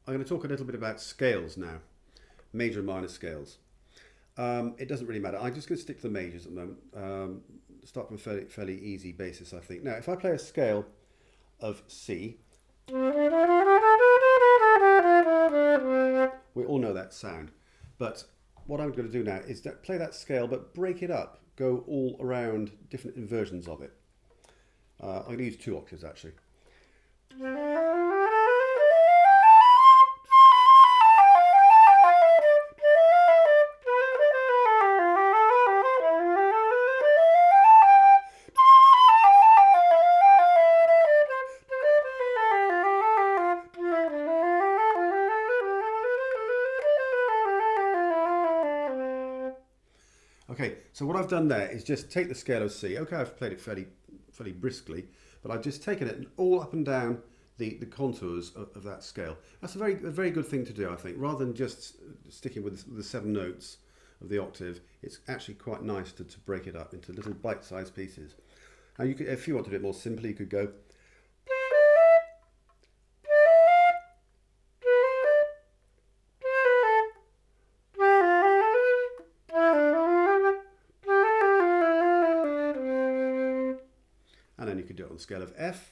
I'm going to talk a little bit about scales now, major and minor scales. It doesn't really matter. I'm just going to stick to the majors at the moment. Start from a fairly easy basis, I think. Now, if I play a scale of C, we all know that sound. But what I'm going to do now is play that scale, but break it up. Go all around different inversions of it. I'm going to use 2 octaves, actually. Okay, so what I've done there is just take the scale of C. Okay, I've played it fairly briskly, but I've just taken it all up and down the contours of that scale. That's a very good thing to do, I think. Rather than just sticking with the 7 notes of the octave, it's actually quite nice to break it up into little bite-sized pieces. Now, you could, if you want to do it more simply, you could go. And then you could do it on the scale of F.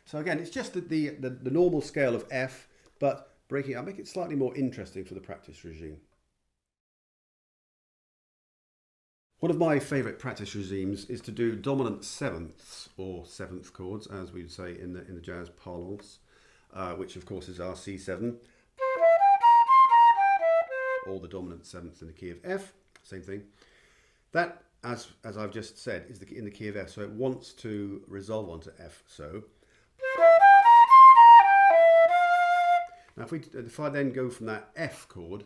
So again, it's just the normal scale of F, but breaking it up, make it slightly more interesting for the practice regime. One of my favourite practice regimes is to do dominant sevenths, or seventh chords, as we would say in the jazz parlance, which of course is our C7, or the dominant seventh in the key of F, same thing. That, as I've just said, is in the key of F, so it wants to resolve onto F, so. Now if I then go from that F chord,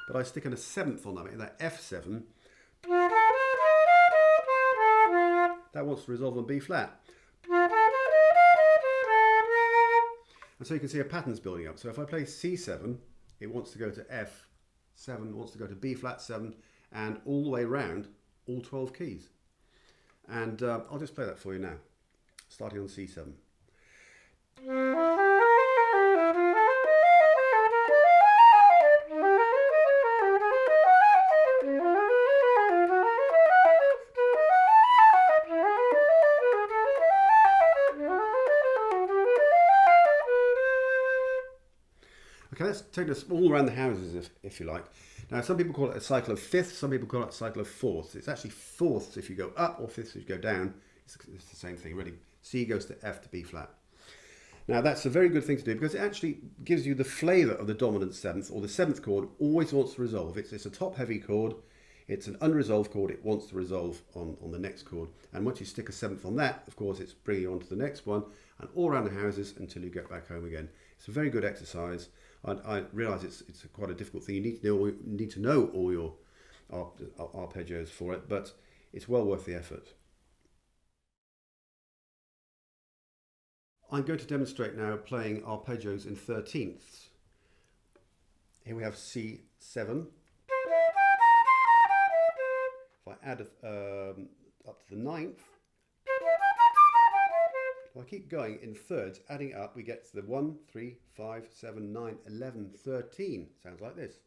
but I stick in a 7th on that F7, that wants to resolve on B flat. And so you can see a pattern's building up. So if I play C7, it wants to go to F7, wants to go to B flat 7, and all the way around, all 12 keys. And I'll just play that for you now, starting on C7. Okay, let's take this all around the houses, if you like. Now, some people call it a cycle of fifths, some people call it a cycle of fourths. It's actually fourths if you go up, or fifths if you go down. It's the same thing, really. C goes to F to B flat. Now, that's a very good thing to do because it actually gives you the flavour of the dominant 7th, or the 7th chord always wants to resolve. It's a top-heavy chord. It's an unresolved chord. It wants to resolve on the next chord. And once you stick a 7th on that, of course, it's bringing you on to the next one and all around the houses until you get back home again. It's a very good exercise. I realise it's quite a difficult thing. You need to know all your arpeggios for it, but it's well worth the effort. I'm going to demonstrate now playing arpeggios in 13ths. Here we have C7. If I add up to the 9th, if I keep going in thirds, adding up, we get to the 1, 3, 5, 7, 9, 11, 13. Sounds like this.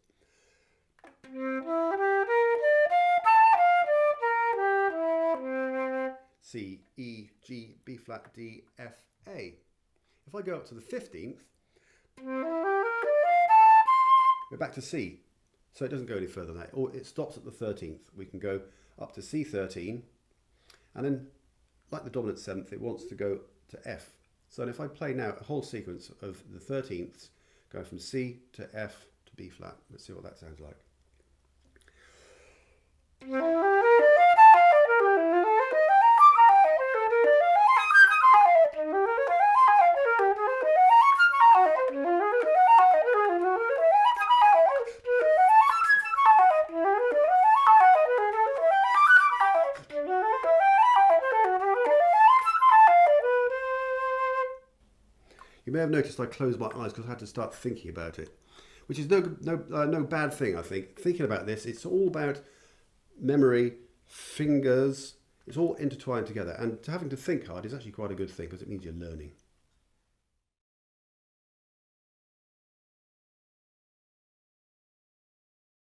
C, E, G, B flat, D, F, A. If I go up to the 15th, we're back to C. So it doesn't go any further than that. Or it stops at the 13th. We can go up to C13, and then, like the dominant 7th, it wants to go to F. So if I play now a whole sequence of the 13ths, going from C to F to B flat, let's see what that sounds like. You may have noticed I closed my eyes because I had to start thinking about it, which is no bad thing, I think. Thinking about this, it's all about memory, fingers, it's all intertwined together. And having to think hard is actually quite a good thing because it means you're learning.